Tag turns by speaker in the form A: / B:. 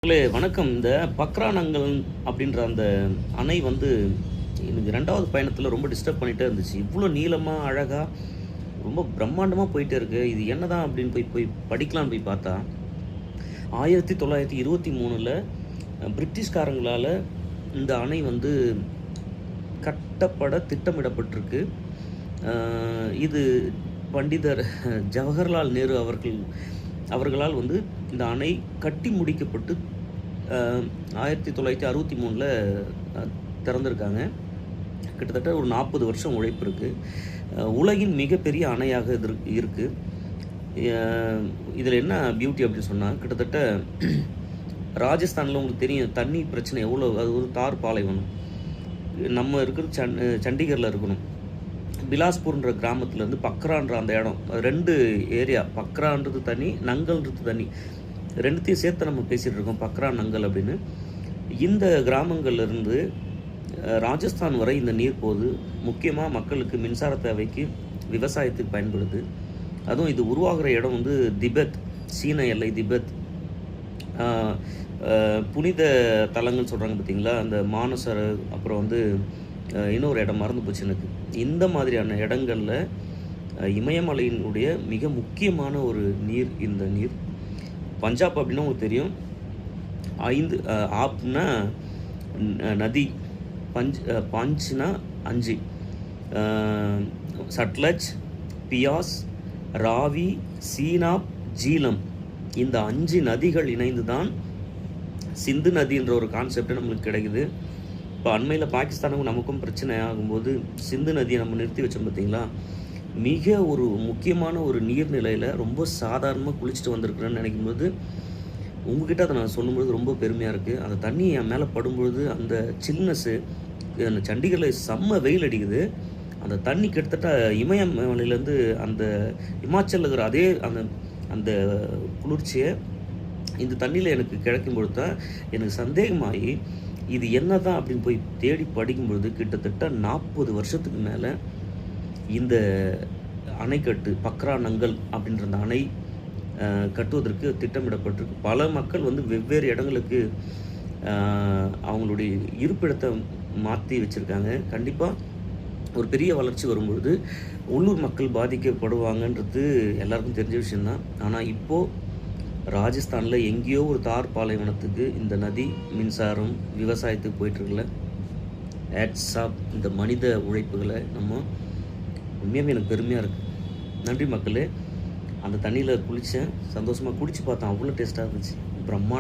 A: வணக்கம். இந்த பக்ரானங்கள் அப்படின்ற அந்த அணை வந்து எனக்கு 2வது பயணத்தில ரொம்ப டிஸ்டர்ப் பண்ணிட்டே இருந்துச்சு. இவ்வளோ நீளமா, அழகா, ரொம்ப பிரம்மாண்டமா போயிட்டே இருக்கு. இது என்னதான் அப்படின்னு போய் போய் படிக்கலான்னு போய் பார்த்தா, 1923ல பிரிட்டிஷ்காரங்களால இந்த அணை வந்து கட்டப்பட திட்டமிடப்பட்டிருக்கு. அ இது பண்டிதர் ஜவஹர்லால் நேரு அவர்களால் வந்து இந்த அணை கட்டி முடிக்கப்பட்டு 1963ல திறந்திருக்காங்க. கிட்டத்தட்ட ஒரு 40 வருஷம் உழைப்பு இருக்கு. உலகின் மிகப்பெரிய அணையாக இது இருக்கு. அ இதில என்ன பியூட்டி அப்படின்னு சொன்னா, கிட்டத்தட்ட ராஜஸ்தான்ல உங்களுக்கு தெரியும் தண்ணி பிரச்சனை எவ்வளோ, அது ஒரு தார் பாலைவனம். நம்ம இருக்கிறது சண்டிகர்ல இருக்கணும். பிலாஸ்பூர்ன்ற கிராமத்துலேருந்து பக்ரான்ற அந்த இடம் 2 ஏரியா. பக்ரான்றது தனி, நங்கல்ன்றது தனி. 2த்தையும் சேர்த்து நம்ம பேசிகிட்டு இருக்கோம், பக்ரா, நங்கல் அப்படின்னு. இந்த கிராமங்கள்லேருந்து ராஜஸ்தான் வரை இந்த நீர் போகுது. முக்கியமாக மக்களுக்கு மின்சார தேவைக்கு, விவசாயத்துக்கு பயன்படுது. அதுவும் இது உருவாகிற இடம் வந்து திபெத், சீன எல்லை திபெத். புனித தலங்கள் சொல்கிறாங்க பார்த்தீங்களா, அந்த மானசர், அப்புறம் வந்து இன்னொரு இடம் மறந்து போச்சு எனக்கு. இந்த மாதிரியான இடங்களில் இமயமலையினுடைய மிக முக்கியமான ஒரு நீர் இந்த நீர். பஞ்சாப் அப்படின்னா உங்களுக்கு தெரியும். 5 ஆப்னா நதி, பஞ்ச்னா 5, சட்லஜ், பியாஸ், ராவி, சீனாப், ஜீலம். இந்த 5 நதிகள் இணைந்து தான் சிந்து நதின்ற ஒரு கான்செப்ட் நம்மளுக்கு கிடைக்குது. இப்போ அண்மையில் பாகிஸ்தானுக்கும் நமக்கும் பிரச்சனை ஆகும்போது சிந்து நதியை நம்ம நிறுத்தி வச்சோம் பார்த்தீங்களா. மிக ஒரு முக்கியமான ஒரு நீர்நிலையில் ரொம்ப சாதாரணமாக குளிச்சுட்டு வந்திருக்கிறேன்னு நினைக்கும்போது, உங்ககிட்ட அதை நான் சொல்லும்பொழுது ரொம்ப பெருமையாக இருக்குது. அந்த தண்ணி என் மேலே படும்பொழுது அந்த சில்னஸ்ஸு, அந்த சண்டிகரில் செம்ம வெயில் அடிக்குது. அந்த தண்ணி கிட்டத்தட்ட இமயமலையிலேருந்து அந்த இமாச்சலில் இருக்கிற அதே அந்த அந்த குளிர்ச்சியை இந்த தண்ணியில் எனக்கு கிடைக்கும் பொழுது தான் எனக்கு சந்தேகமாகி, இது என்ன தான் அப்படின்னு போய் தேடி படிக்கும்பொழுது கிட்டத்தட்ட 40 வருஷத்துக்கு மேலே இந்த அணைக்கட்டு, பக்ரா நங்கல் அப்படின்ற அந்த அணை கட்டுவதற்கு திட்டமிடப்பட்டிருக்கு. பல மக்கள் வந்து வெவ்வேறு இடங்களுக்கு அவங்களுடைய இருப்பிடத்தை மாற்றி வச்சுருக்காங்க. கண்டிப்பாக ஒரு பெரிய வளர்ச்சி வரும்பொழுது உள்ளூர் மக்கள் பாதிக்கப்படுவாங்கன்றது எல்லாருக்கும் தெரிஞ்ச விஷயந்தான். ஆனால் இப்போது ராஜஸ்தானில் எங்கேயோ ஒரு தார் பாலைவனத்துக்கு இந்த நதி மின்சாரம், விவசாயத்துக்கு போயிட்டுருக்குல்ல. ஹேட்ஸ் ஆஃப் இந்த மனித உழைப்புகளை நம்ம உண்மையாகவே எனக்கு பெருமையாக இருக்குது. நன்றி மக்களே. அந்த தண்ணியில் குளித்தேன், சந்தோஷமாக குடித்து பார்த்தேன். அவ்வளோ டேஸ்ட்டாக இருந்துச்சு, பிரம்மாண்டம்.